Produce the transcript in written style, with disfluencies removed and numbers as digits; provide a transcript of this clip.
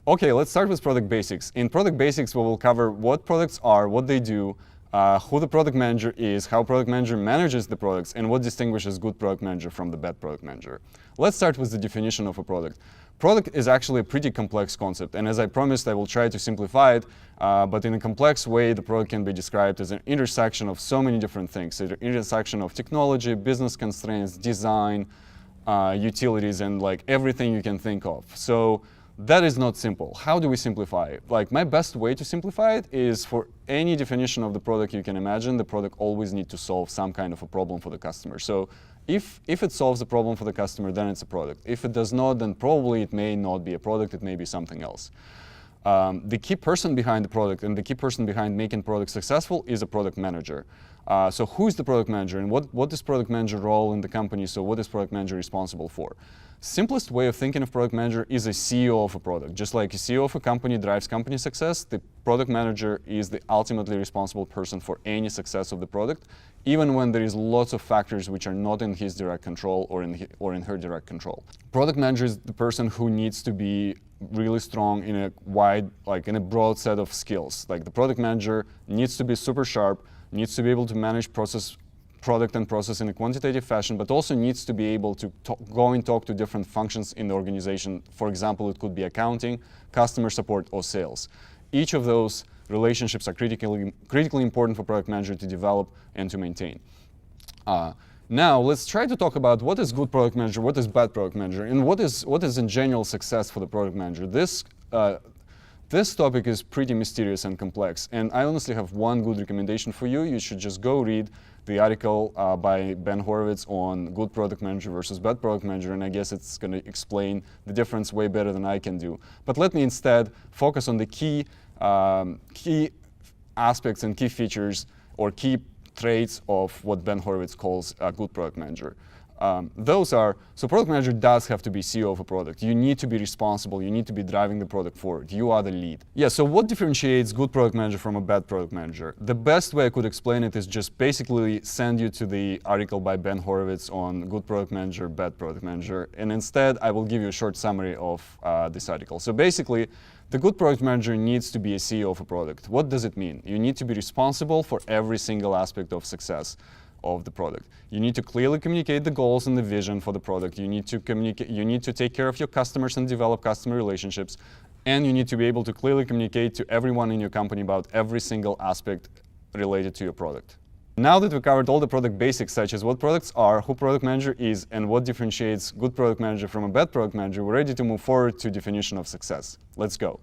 Okay, let's start with product basics. In product basics, we will cover what products are, what they do, who the product manager is, how product manager manages the products, and what distinguishes good product manager from the bad product manager. Let's start with the definition of a product. Product is actually a pretty complex concept, and as I promised, I will try to simplify it, but in a complex way, the product can be described as an intersection of so many different things. It's an intersection of technology, business constraints, design, utilities, and like everything you can think of. So that is not simple. How do we simplify it? Like, my best way to simplify it is for any definition of the product you can imagine, the product always needs to solve some kind of a problem for the customer. So if it solves a problem for the customer, then it's a product. If it does not, then probably it may not be a product, it may be something else. The key person behind the product and the key person behind making product successful is a product manager. So who is the product manager, and what is product manager role in the company? So what is product manager responsible for? Simplest way of thinking of product manager is a CEO of a product. Just like a CEO of a company drives company success, the product manager is the ultimately responsible person for any success of the product, even when there is lots of factors which are not in his direct control or in her direct control. Product manager is the person who needs to be really strong in a broad set of skills. Like, the product manager needs to be super sharp, needs to be able to manage product and process in a quantitative fashion, but also needs to be able to go and talk to different functions in the organization. For example, it could be accounting, customer support, or sales. Each of those relationships are critically important for product manager to develop and to maintain. Now, let's try to talk about what is good product manager, what is bad product manager, and what is in general success for the product manager. This topic is pretty mysterious and complex, and I honestly have one good recommendation for you. You should just go read the article by Ben Horowitz on good product manager versus bad product manager, and I guess it's going to explain the difference way better than I can do. But let me instead focus on the key aspects and key features or key traits of what Ben Horowitz calls a good product manager. So product manager does have to be CEO of a product. You need to be responsible, you need to be driving the product forward. You are the lead. Yeah, so what differentiates good product manager from a bad product manager? The best way I could explain it is just basically send you to the article by Ben Horowitz on good product manager, bad product manager, and instead I will give you a short summary of this article. So basically, the good product manager needs to be a CEO of a product. What does it mean? You need to be responsible for every single aspect of success of the product. You need to clearly communicate the goals and the vision for the product. You need to take care of your customers and develop customer relationships. And you need to be able to clearly communicate to everyone in your company about every single aspect related to your product. Now that we covered all the product basics, such as what products are, who product manager is, and what differentiates good product manager from a bad product manager, we're ready to move forward to definition of success. Let's go.